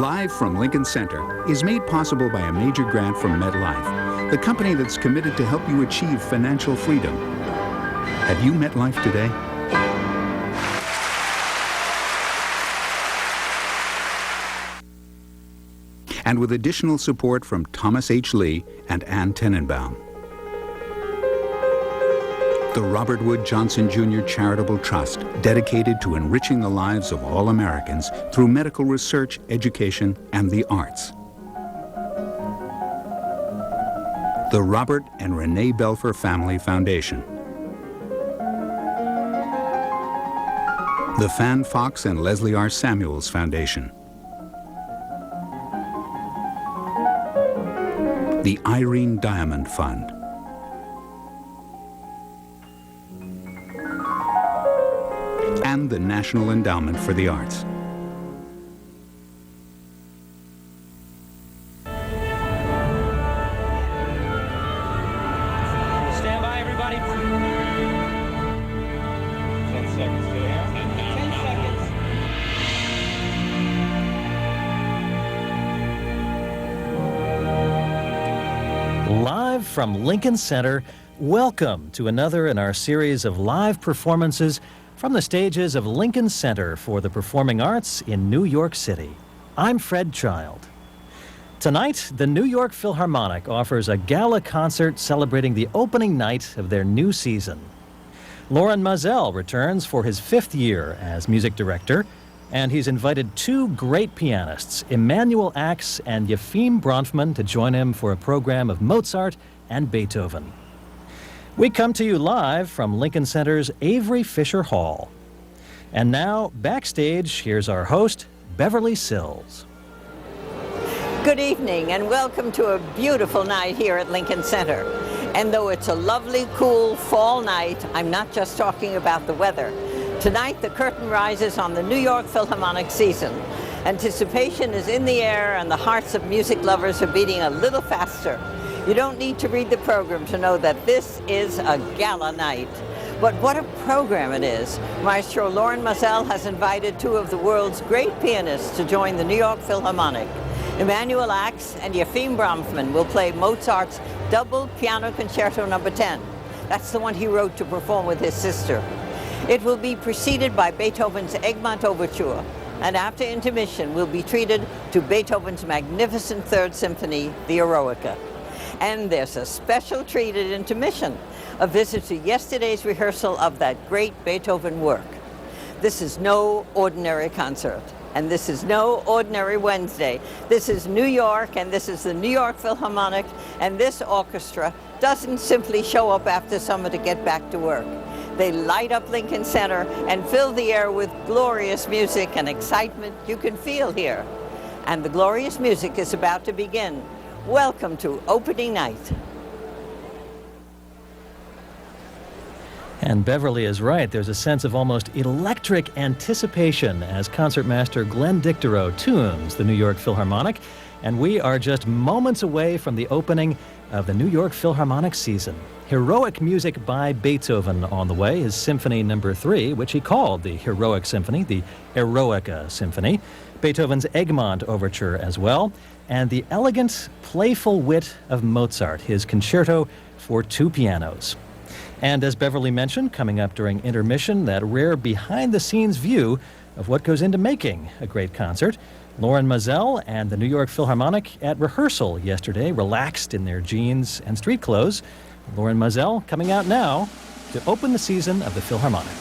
Live from Lincoln Center is made possible by a major grant from MetLife, the company that's committed to help you achieve financial freedom. Have you met life today? And with additional support from Thomas H. Lee and Ann Tenenbaum. The Robert Wood Johnson Jr. Charitable Trust, dedicated to enriching the lives of all Americans through medical research, education, and the arts. The Robert and Renee Belfer Family Foundation. The Fan Fox and Leslie R. Samuels Foundation. The Irene Diamond Fund. And the National Endowment for the Arts. Stand by, everybody. 10 seconds. 10 seconds. Live from Lincoln Center, welcome to another in our series of live performances from the stages of Lincoln Center for the Performing Arts in New York City. I'm Fred Child. Tonight, the New York Philharmonic offers a gala concert celebrating the opening night of their new season. Lorin Maazel returns for his 5th year as music director, and he's invited 2 great pianists, Emanuel and Yefim Bronfman, to join him for a program of Mozart and Beethoven. We come to you live from Lincoln Center's Avery Fisher Hall. And now, backstage, here's our host, Beverly Sills. Good evening and welcome to a beautiful night here at Lincoln Center. And though it's a lovely, cool fall night, I'm not just talking about the weather. Tonight, the curtain rises on the New York Philharmonic season. Anticipation is in the air and the hearts of music lovers are beating a little faster. You don't need to read the program to know that this is a gala night. But what a program it is. Maestro Lorin Maazel has invited 2 of the world's great pianists to join the New York Philharmonic. Emanuel and Yefim Bronfman will play Mozart's Double Piano Concerto No. 10. That's the one he wrote to perform with his sister. It will be preceded by Beethoven's Egmont Overture, and after intermission we'll be treated to Beethoven's magnificent 3rd Symphony, the Eroica. And there's a special treat at intermission, a visit to yesterday's rehearsal of that great Beethoven work. This is no ordinary concert, and this is no ordinary Wednesday. This is New York, and this is the New York Philharmonic, and this orchestra doesn't simply show up after summer to get back to work. They light up Lincoln Center and fill the air with glorious music and excitement you can feel here. And the glorious music is about to begin. Welcome to opening night. And Beverly is right. There's a sense of almost electric anticipation as concertmaster Glenn Dicterow tunes the New York Philharmonic. And we are just moments away from the opening of the New York Philharmonic season. Heroic music by Beethoven on the way, his Symphony No. 3, which he called the Heroic Symphony, the Eroica Symphony. Beethoven's Egmont Overture as well, and the elegant, playful wit of Mozart, his concerto for 2 pianos. And as Beverly mentioned, coming up during intermission, that rare behind-the-scenes view of what goes into making a great concert. Lorin Maazel and the New York Philharmonic at rehearsal yesterday, relaxed in their jeans and street clothes. Lorin Maazel coming out now to open the season of the Philharmonic.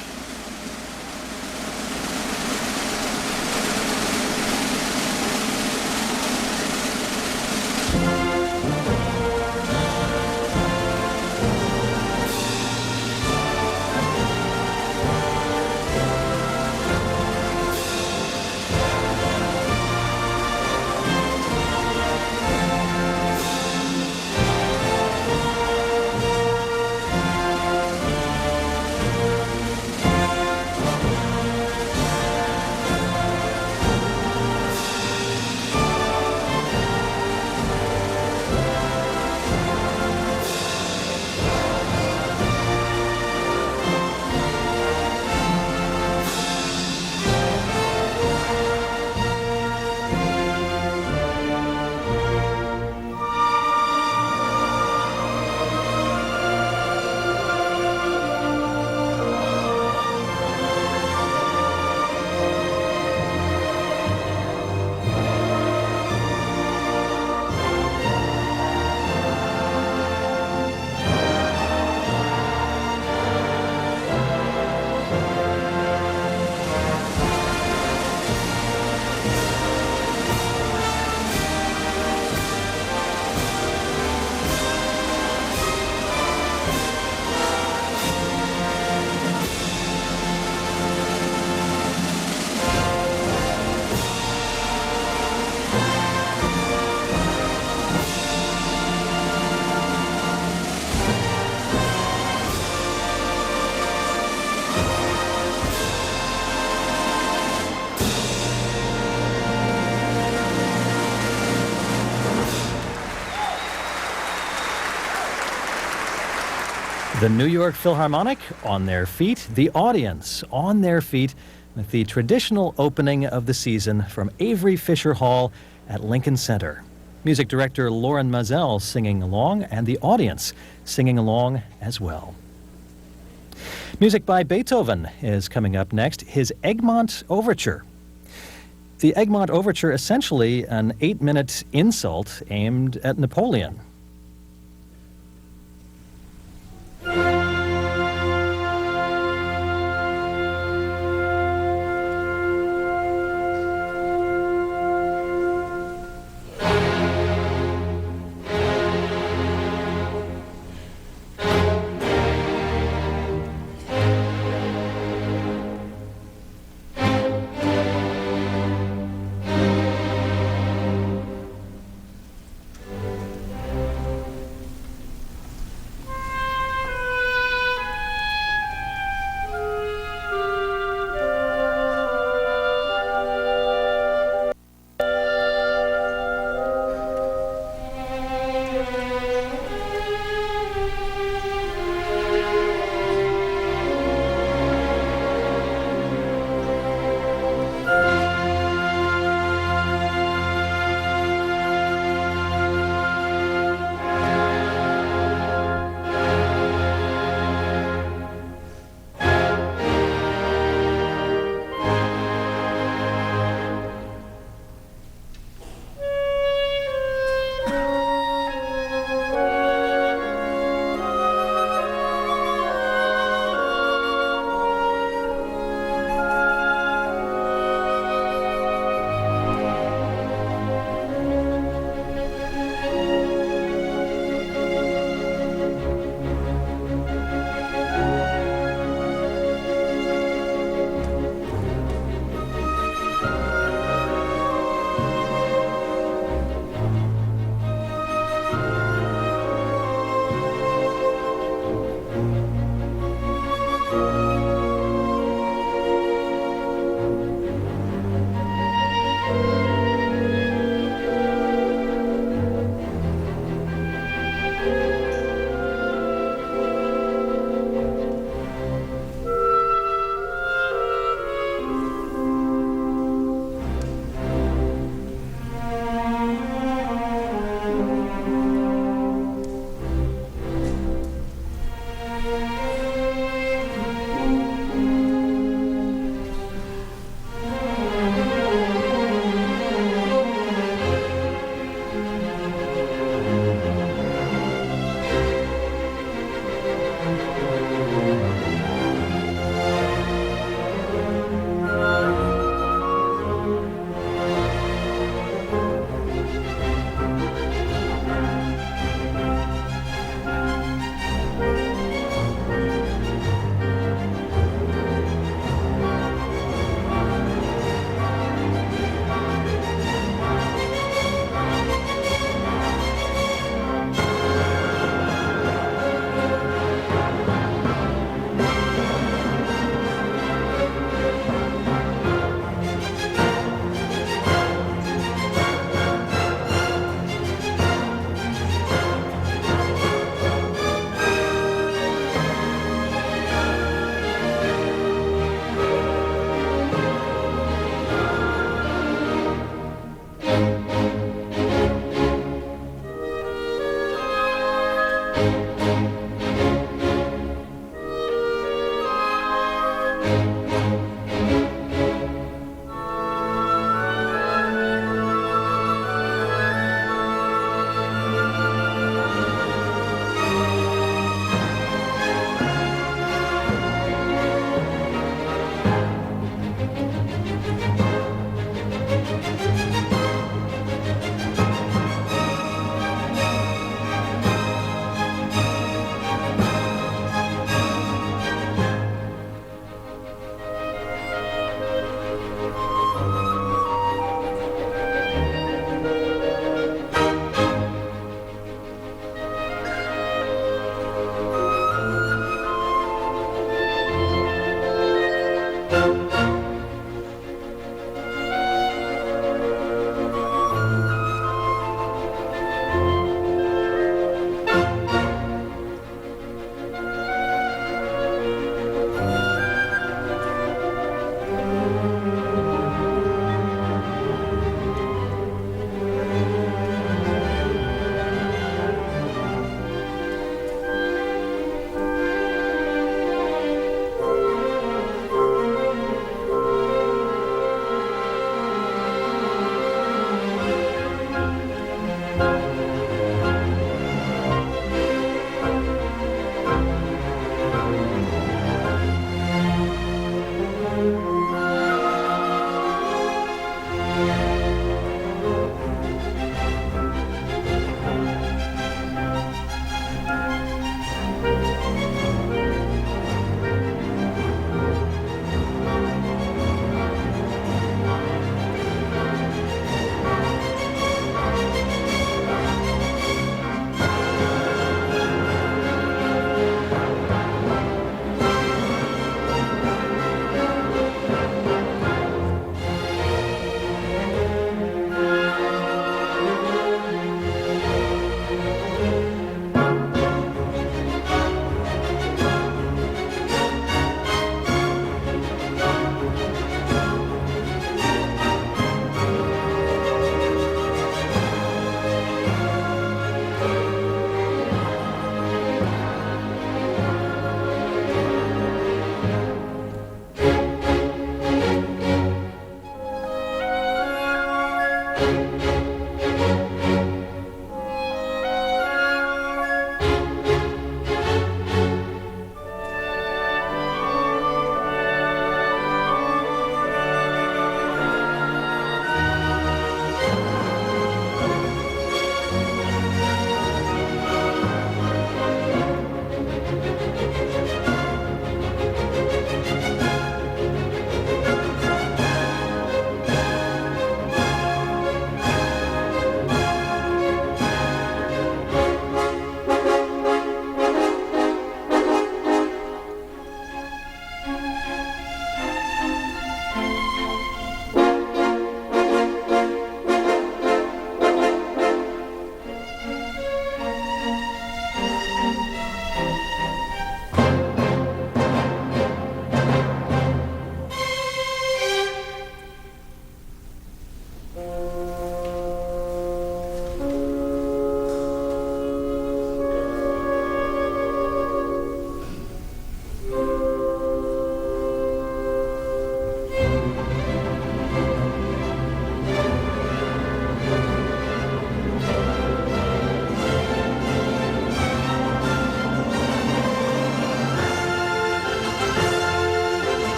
The New York Philharmonic on their feet, the audience on their feet, with the traditional opening of the season from Avery Fisher Hall at Lincoln Center. Music director Lorin Maazel singing along, and the audience singing along as well. Music by Beethoven is coming up next, his Egmont Overture. The Egmont Overture, essentially an 8-minute insult aimed at Napoleon.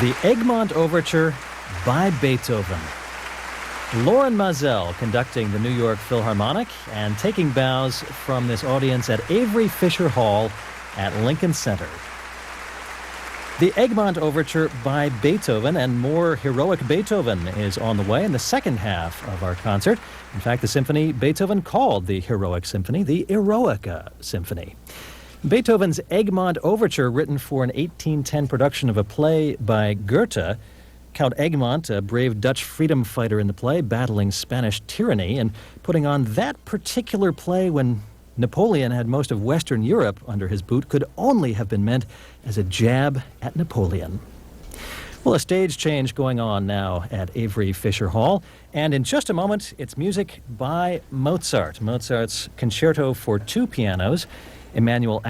The Egmont Overture by Beethoven. Lorin Maazel conducting the New York Philharmonic and taking bows from this audience at Avery Fisher Hall at Lincoln Center. The Egmont Overture by Beethoven and more heroic Beethoven is on the way in the second half of our concert. In fact, the symphony Beethoven called the heroic symphony the Eroica Symphony. Beethoven's Egmont Overture, written for an 1810 production of a play by Goethe. Count Egmont, a brave Dutch freedom fighter in the play, battling Spanish tyranny, and putting on that particular play when Napoleon had most of Western Europe under his boot, could only have been meant as a jab at Napoleon. Well, a stage change going on now at Avery Fisher Hall, and in just a moment, it's music by Mozart. Mozart's Concerto for two pianos. Emanuel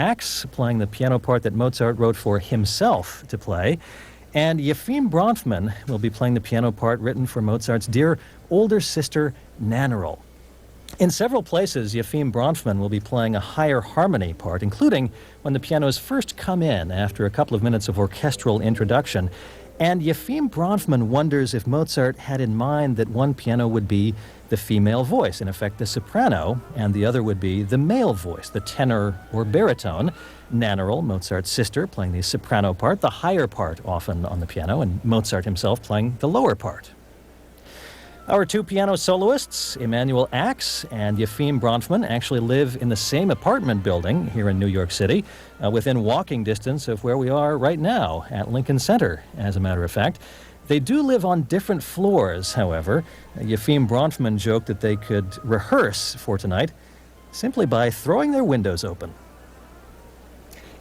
playing the piano part that Mozart wrote for himself to play. And Yefim Bronfman will be playing the piano part written for Mozart's dear older sister, Nannerl. In several places, Yefim Bronfman will be playing a higher harmony part, including when the pianos first come in after a couple of minutes of orchestral introduction. And Yefim Bronfman wonders if Mozart had in mind that one piano would be the female voice, in effect the soprano, and the other would be the male voice, the tenor or baritone. Nannerl, Mozart's sister, playing the soprano part, the higher part often on the piano, and Mozart himself playing the lower part. Our two piano soloists, Emanuel and Yefim Bronfman, actually live in the same apartment building here in New York City, within walking distance of where we are right now at Lincoln Center, as a matter of fact. They do live on different floors, however. Yefim Bronfman joked that they could rehearse for tonight simply by throwing their windows open.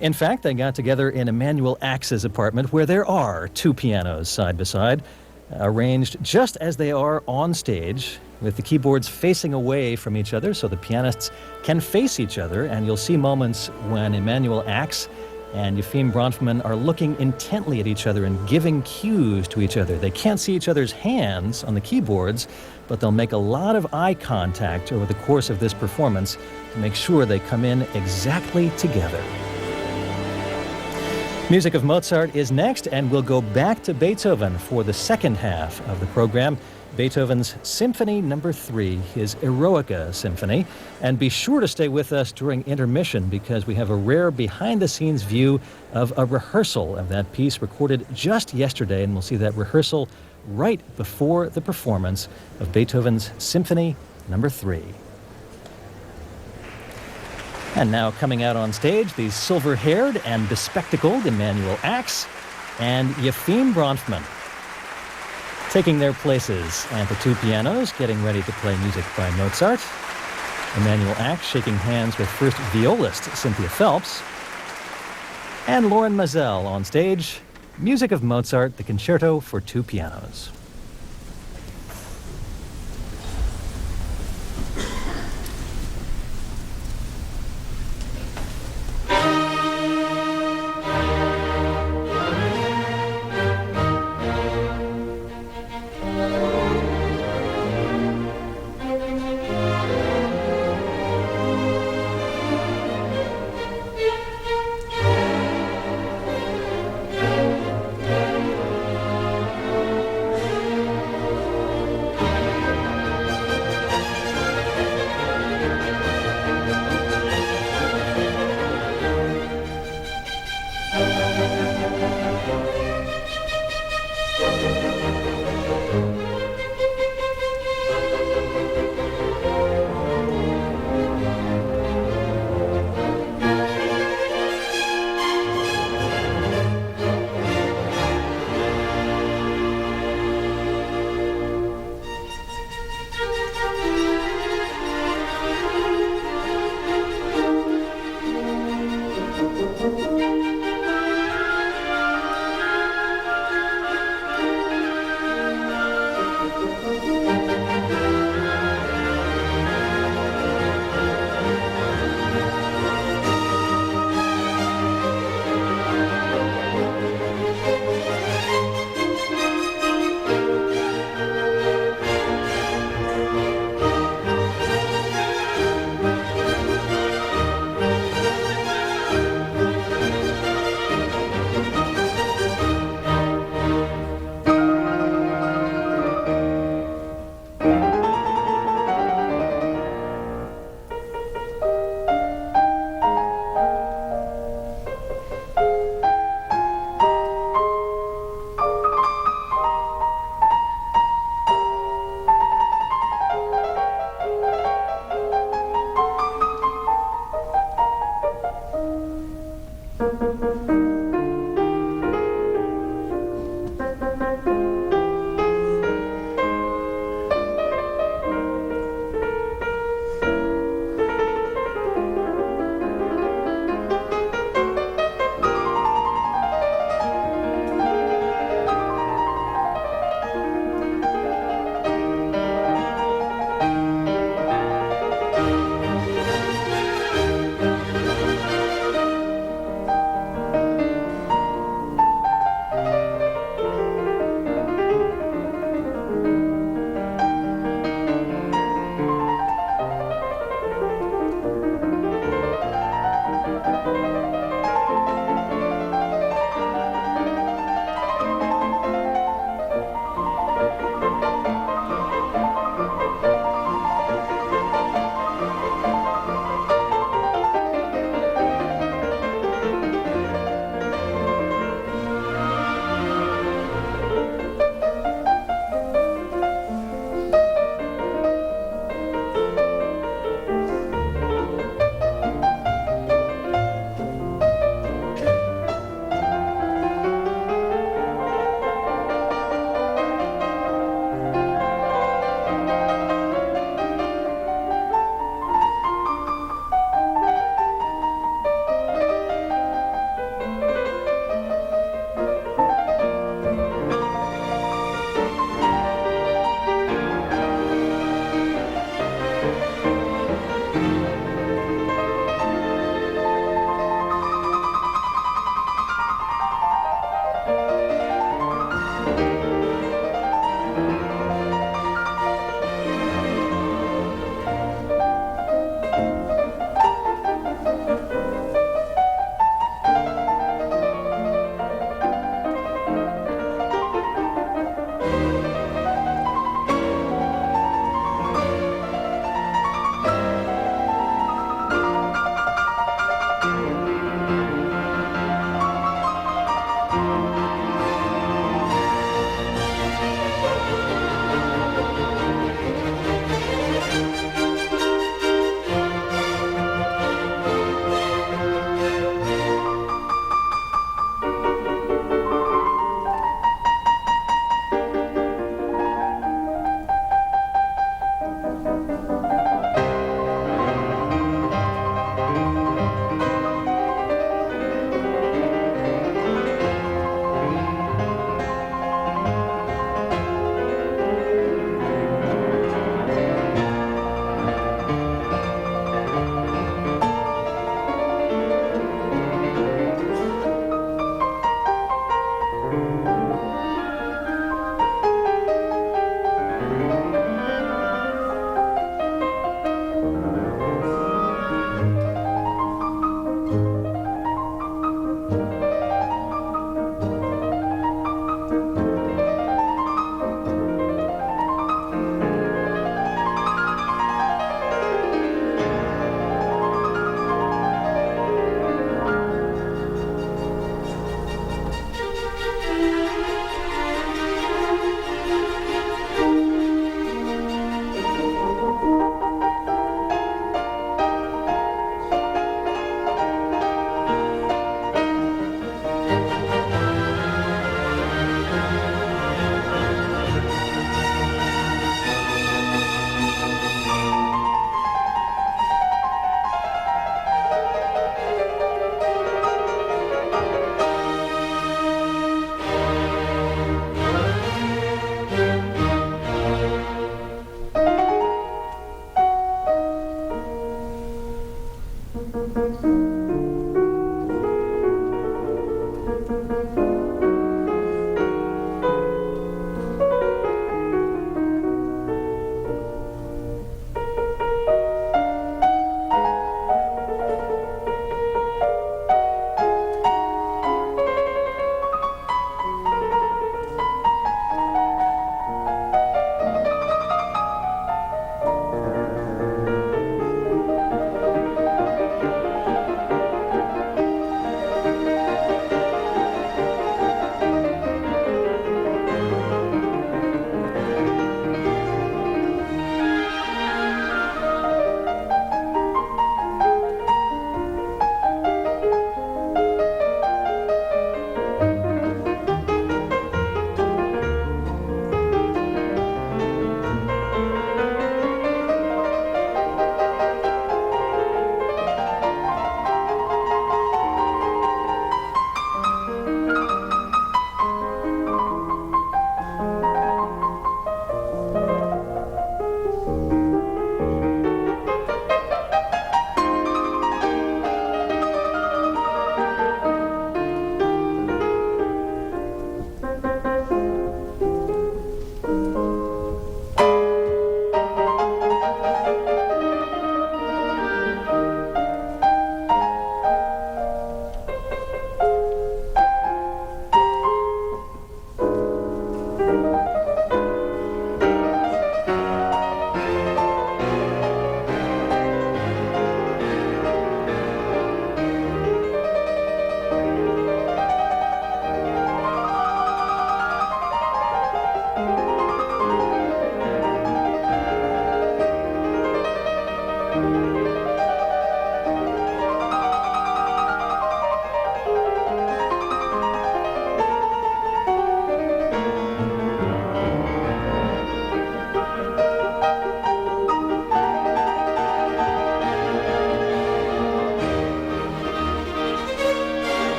In fact, they got together in Emanuel apartment, where there are two pianos side by side, arranged just as they are on stage, with the keyboards facing away from each other so the pianists can face each other, and you'll see moments when Emanuel and Yefim Bronfman are looking intently at each other and giving cues to each other. They can't see each other's hands on the keyboards, but they'll make a lot of eye contact over the course of this performance to make sure they come in exactly together. Music of Mozart is next, and we'll go back to Beethoven for the second half of the program. Beethoven's Symphony No. 3, his Eroica Symphony. And be sure to stay with us during intermission because we have a rare behind-the-scenes view of a rehearsal of that piece recorded just yesterday, and we'll see that rehearsal right before the performance of Beethoven's Symphony No. 3. And now coming out on stage, the silver-haired and bespectacled Emanuel and Yefim Bronfman, taking their places, and the two pianos getting ready to play music by Mozart. Emanuel shaking hands with first violist Cynthia Phelps, and Lorin Maazel on stage. Music of Mozart, the Concerto for two pianos.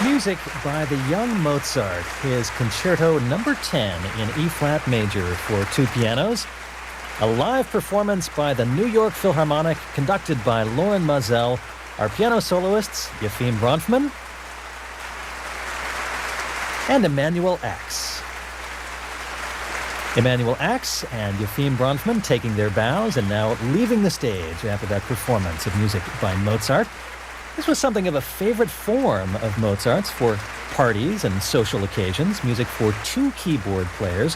Music by the young Mozart, his Concerto No. 10 in E-flat major for two pianos. A live performance by the New York Philharmonic, conducted by Lorin Maazel. Our piano soloists, Yefim Bronfman and Emanuel Emanuel and Yefim Bronfman taking their bows and now leaving the stage after that performance of music by Mozart. This was something of a favorite form of Mozart's for parties and social occasions, music for two keyboard players.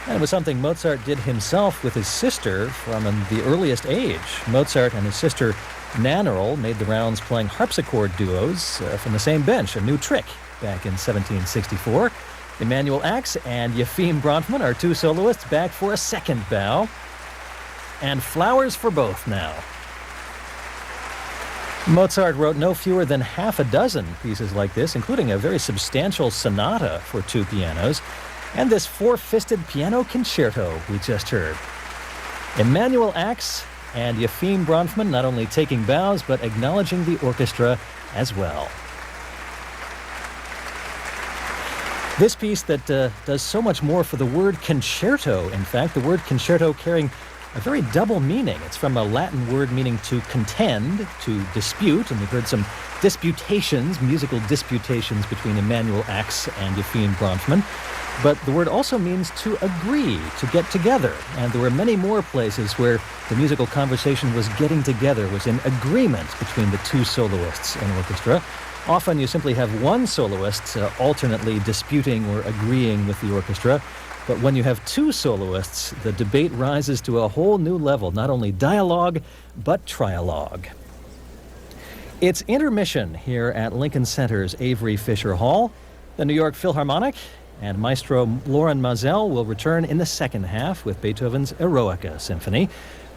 And it was something Mozart did himself with his sister from the earliest age. Mozart and his sister Nannerl made the rounds playing harpsichord duos from the same bench, a new trick back in 1764. Emanuel and Yefim Bronfman are two soloists back for a second bow. And flowers for both now. Mozart wrote no fewer than half a dozen pieces like this, including a very substantial sonata for two pianos, and this four-fisted piano concerto we just heard. Emanuel and Yefim Bronfman not only taking bows, but acknowledging the orchestra as well. This piece that does so much more for the word concerto, in fact, the word concerto carrying a very double meaning. It's from a Latin word meaning to contend, to dispute, and we've heard some disputations, musical disputations between Emanuel and Yefim Bronfman. But the word also means to agree, to get together. And there were many more places where the musical conversation was getting together, was in agreement between the two soloists and orchestra. Often you simply have one soloist alternately disputing or agreeing with the orchestra. But when you have two soloists, the debate rises to a whole new level, not only dialogue, but trialogue. It's intermission here at Lincoln Center's Avery Fisher Hall. The New York Philharmonic and Maestro Lorin Maazel will return in the second half with Beethoven's Eroica Symphony.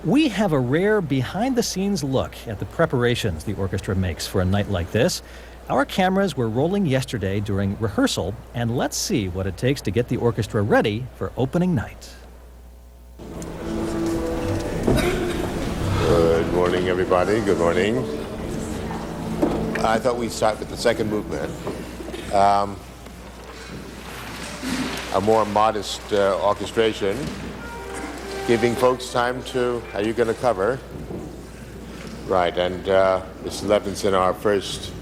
We have a rare behind-the-scenes look at the preparations the orchestra makes for a night like this. Our cameras were rolling yesterday during rehearsal, and let's see what it takes to get the orchestra ready for opening night. Good morning, everybody. Good morning. I thought we'd start with the second movement. A more modest orchestration, giving folks time to, are you going to cover? Right, and Mr. Levinson, our first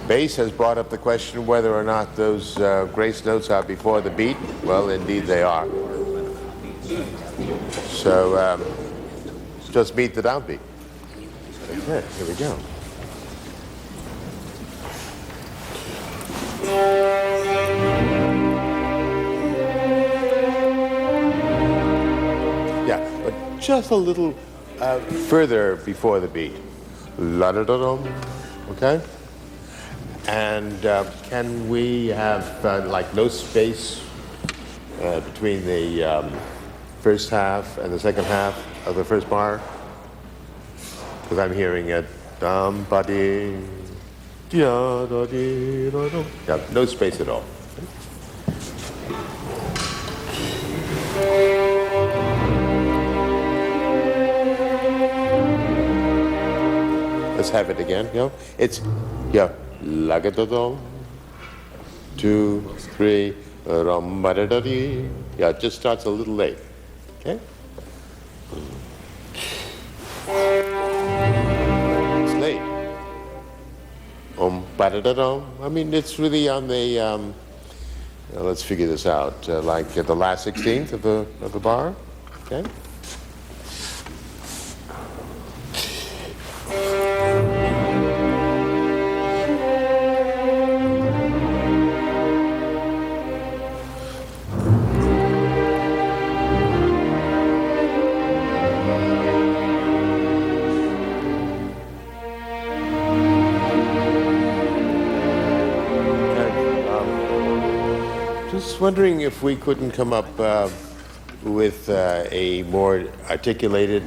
bass, has brought up the question whether or not those grace notes are before the beat. Well, indeed they are. So just beat the downbeat. Okay, here we go. Yeah, but just a little further before the beat. La-da-da-dum, okay? And can we have like no space between the first half and the second half of the first bar? Because I'm hearing it. Dum-ba-dee, da-da-dee-da-dum. Yeah, no space at all. Let's have it again. Yeah, it's la-ga-da-dum, 2, 3, ram-ba-da-da-dee. Yeah, it just starts a little late. Okay. It's late. Ba-da-da-dum. I mean, it's really on the. Let's figure this out. Like at the last 16th of the bar. Okay. Wondering if we couldn't come up with a more articulated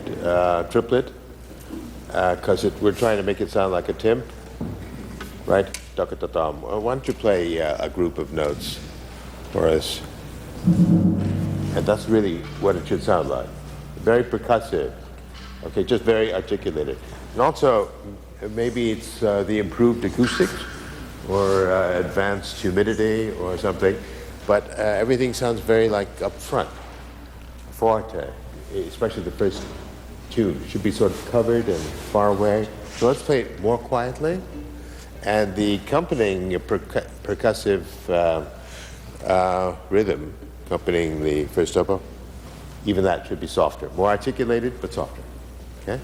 triplet, because we're trying to make it sound like a timp, right? Da-ka-da-dum. Why don't you play a group of notes for us? And that's really what it should sound like. Very percussive. Okay, just very articulated. And also, maybe it's the improved acoustics. or advanced humidity or something, but everything sounds very like up front, forte, especially the first tune. It should be sort of covered and far away. So let's play it more quietly. And the accompanying percussive rhythm accompanying the first tempo, even that should be softer, more articulated, but softer. Okay?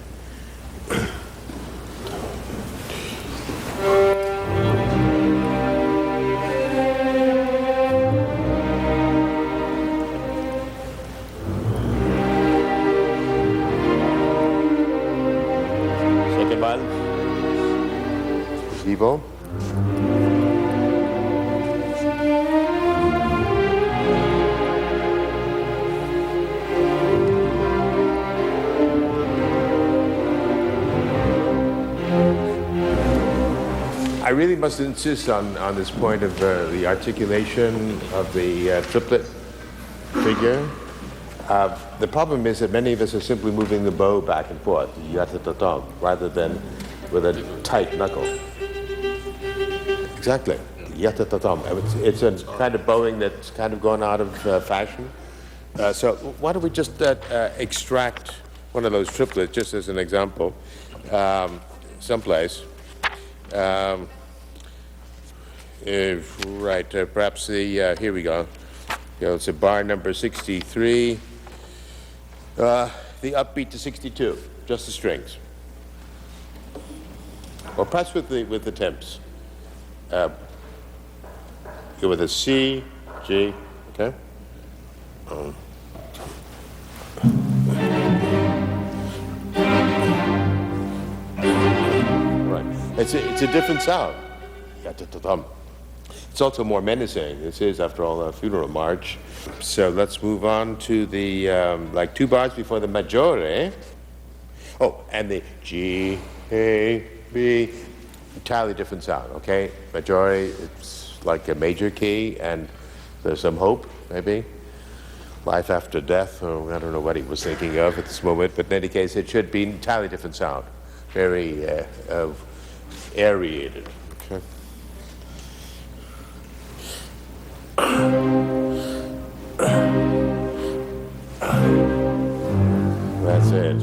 Second one. Vivo. I really must insist on this point of the articulation of the triplet figure. The problem is that many of us are simply moving the bow back and forth, yatatatam, rather than with a tight knuckle. Exactly, yatatatam. It's a kind of bowing that's kind of gone out of fashion. So why don't we just extract one of those triplets, just as an example, someplace. Perhaps the, here we go. It's a bar number 63, the upbeat to 62, just the strings. Or perhaps with the temps. Go with a C, G, okay? Right, it's a different sound. It's also more menacing. This is, after all, a funeral march. So let's move on to the, like 2 bars before the maggiore. Oh, and the G, A, B, entirely different sound, okay? Maggiore, it's like a major key, and there's some hope, maybe. Life after death, or I don't know what he was thinking of at this moment, but in any case, it should be an entirely different sound. Very aerated, okay? That's it.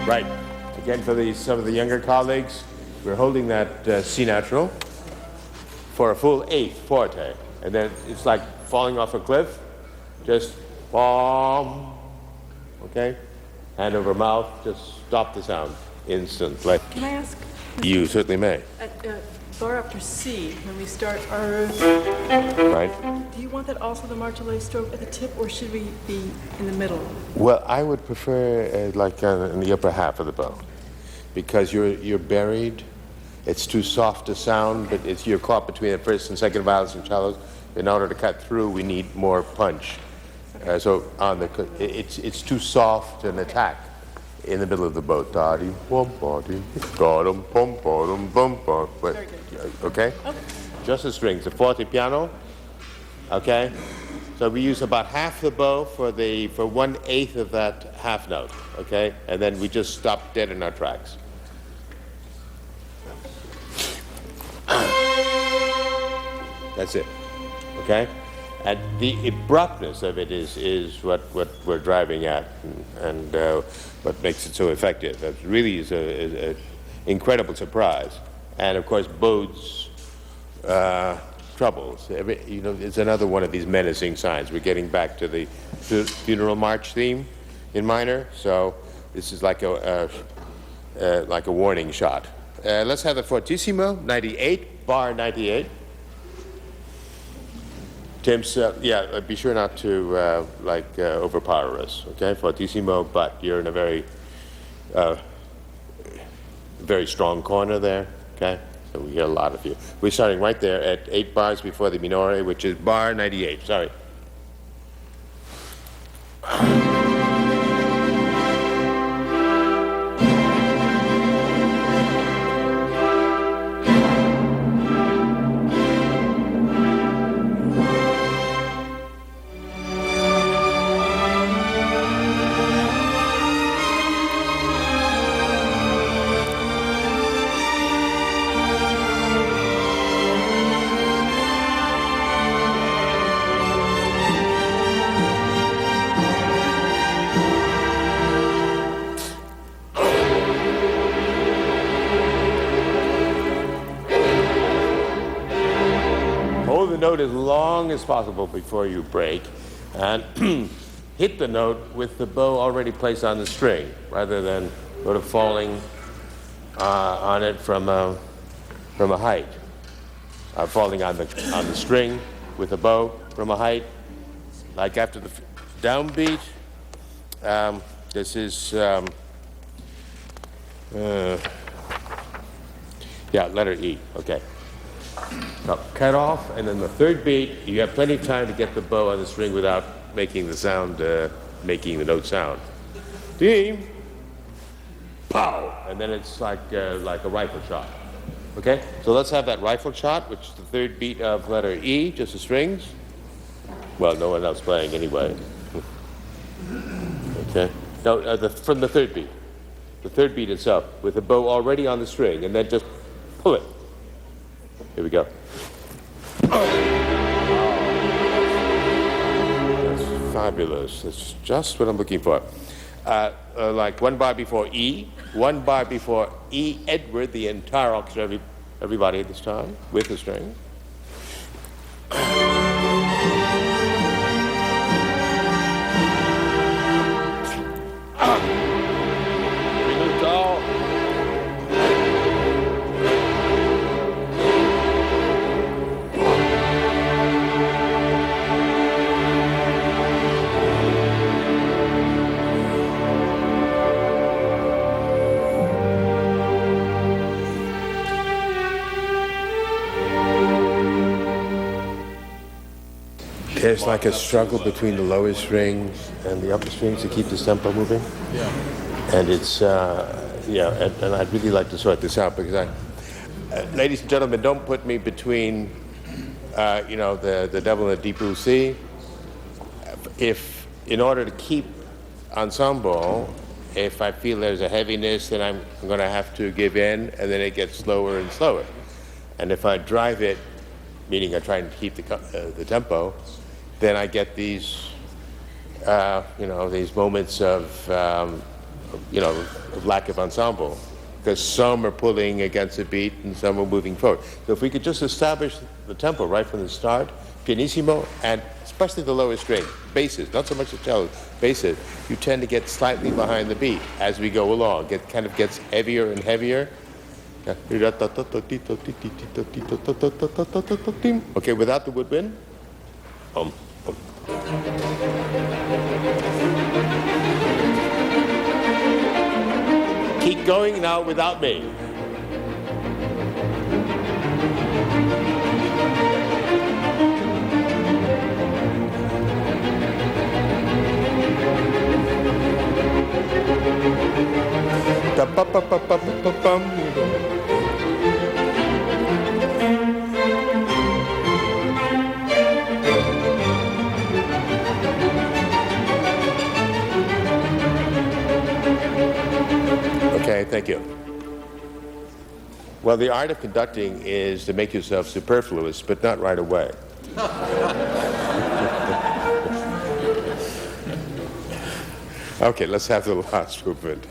Right. Again, for some of the younger colleagues, we're holding that C natural for a full 8 forte. And then it's like falling off a cliff. Just bomb. Okay? Hand over mouth. Just stop the sound instantly. Can I ask? You certainly may. At bar after C, when we start our... Right. Do you want that also the martelé stroke at the tip, or should we be in the middle? Well, I would prefer like in the upper half of the bow, because you're buried. It's too soft a sound, but you're caught between the first and second viols and cellos. In order to cut through, we need more punch. So on it's too soft an attack in the middle of the bow. Okay? Just the strings, the forte piano. Okay? So we use about half the bow for 1/8 of that half note. Okay? And then we just stop dead in our tracks. That's it. Okay? And the abruptness of it is what we're driving at, and what makes it so effective. It really is an incredible surprise, and of course bodes troubles. It's another one of these menacing signs. We're getting back to the funeral march theme in minor, so this is like a warning shot. Let's have the fortissimo, 98, bar 98. Tim's, be sure not to overpower us, okay? Fortissimo, but you're in a very strong corner there, okay? So we hear a lot of you. We're starting right there at 8 bars before the minore, which is bar 98, sorry. Note as long as possible before you break, and hit the note with the bow already placed on the string, rather than sort of falling on it from a height. Falling on the string with the bow from a height, like after the downbeat. This is letter E. Okay. Now, cut off, and then the third beat, you have plenty of time to get the bow on the string without making the sound, making the note sound. Ding, pow, and then it's like a rifle shot. Okay, so let's have that rifle shot, which is the third beat of letter E, just the strings. Well, no one else playing anyway. Okay, no, from the third beat. The third beat itself, with the bow already on the string, and then just pull it. Here we go. That's fabulous. That's just what I'm looking for. Like 1 bar before E, 1 bar before E, Edward, the entire orchestra, everybody at this time, with the string. There's like a struggle between the lower strings and the upper strings to keep this tempo moving. Yeah. And it's, and I'd really like to sort this out because ladies and gentlemen, don't put me between, the devil and the deep blue sea. If, in order to keep ensemble, if I feel there's a heaviness, then I'm going to have to give in, and then it gets slower and slower. And if I drive it, meaning I try and keep the tempo, then I get these, these moments of lack of ensemble, because some are pulling against the beat and some are moving forward. So if we could just establish the tempo right from the start, pianissimo, and especially the lower string, basses, not so much the cello, basses, you tend to get slightly behind the beat as we go along. It kind of gets heavier and heavier. Okay, without the woodwind. Keep going now without me. Okay, thank you. Well, the art of conducting is to make yourself superfluous, but not right away. Okay, let's have the last movement.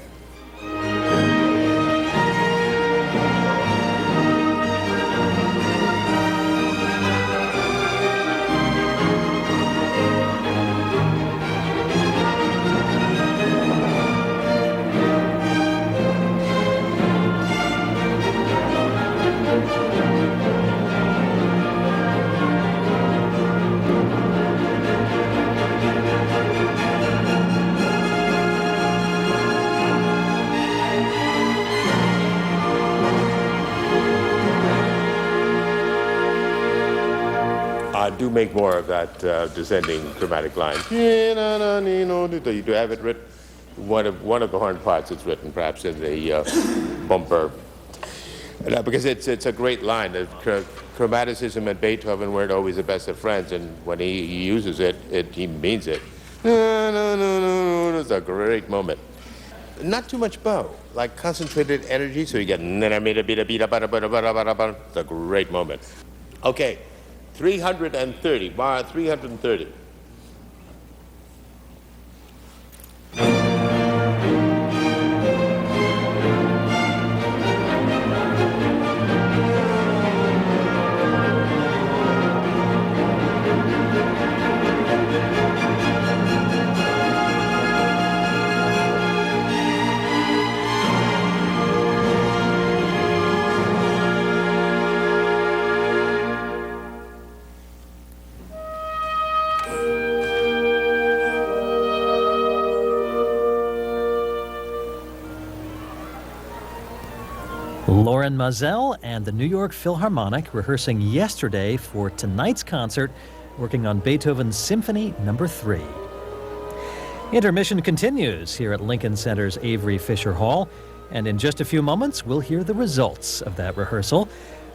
do make more of that descending chromatic line. You do have it written. One of the horn parts it's written perhaps in the bumper. Because it's a great line. The chromaticism and Beethoven weren't always the best of friends, and when he uses it, he means it. It's a great moment. Not too much bow, like concentrated energy, so you get it's a great moment. Okay, 330, bar 330. Lorin Maazel and the New York Philharmonic rehearsing yesterday for tonight's concert, working on Beethoven's Symphony No. 3. Intermission continues here at Lincoln Center's Avery Fisher Hall, and in just a few moments, we'll hear the results of that rehearsal.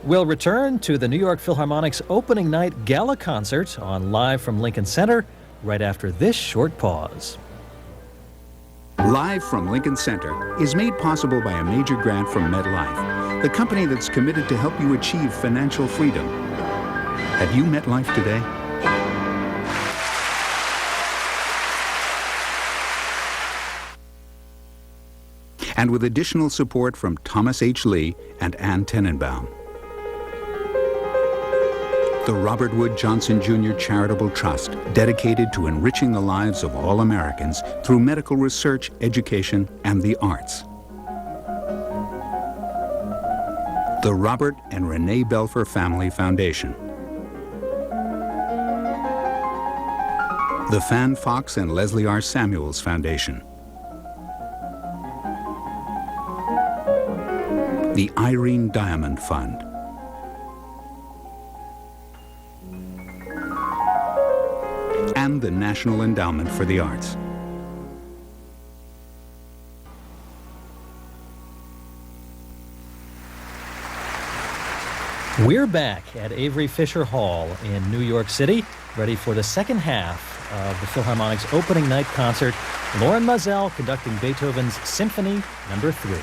We'll return to the New York Philharmonic's opening night gala concert on Live from Lincoln Center right after this short pause. Live from Lincoln Center is made possible by a major grant from MetLife, the company that's committed to help you achieve financial freedom. Have you met life today? And with additional support from Thomas H. Lee and Ann Tenenbaum. The Robert Wood Johnson Jr. Charitable Trust, dedicated to enriching the lives of all Americans through medical research, education, and the arts. The Robert and Renee Belfer Family Foundation. The Fan Fox and Leslie R. Samuels Foundation. The Irene Diamond Fund. And the National Endowment for the Arts. We're back at Avery Fisher Hall in New York City, ready for the second half of the Philharmonic's opening night concert. Lorin Maazel conducting Beethoven's Symphony No. 3.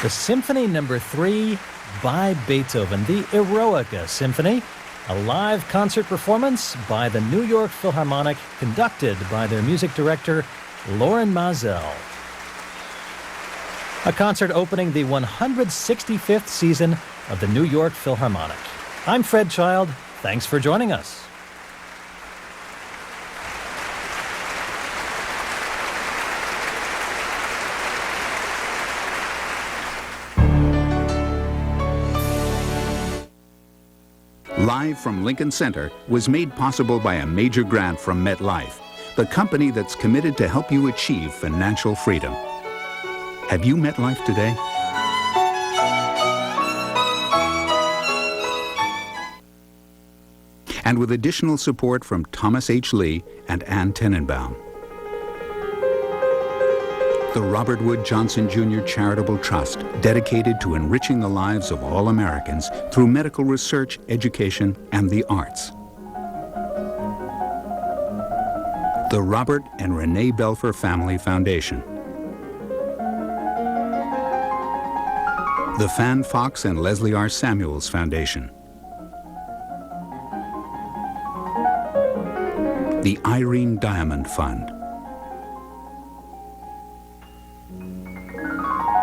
The Symphony No. 3 by Beethoven, the Eroica Symphony, a live concert performance by the New York Philharmonic, conducted by their music director, Lorin Maazel. A concert opening the 165th season of the New York Philharmonic. I'm Fred Child. Thanks for joining us. Live from Lincoln Center was made possible by a major grant from MetLife, the company that's committed to help you achieve financial freedom. Have you met life today? And with additional support from Thomas H. Lee and Ann Tenenbaum. The Robert Wood Johnson Jr. Charitable Trust, dedicated to enriching the lives of all Americans through medical research, education, and the arts. The Robert and Renee Belfer Family Foundation. The Fan Fox and Leslie R. Samuels Foundation. The Irene Diamond Fund.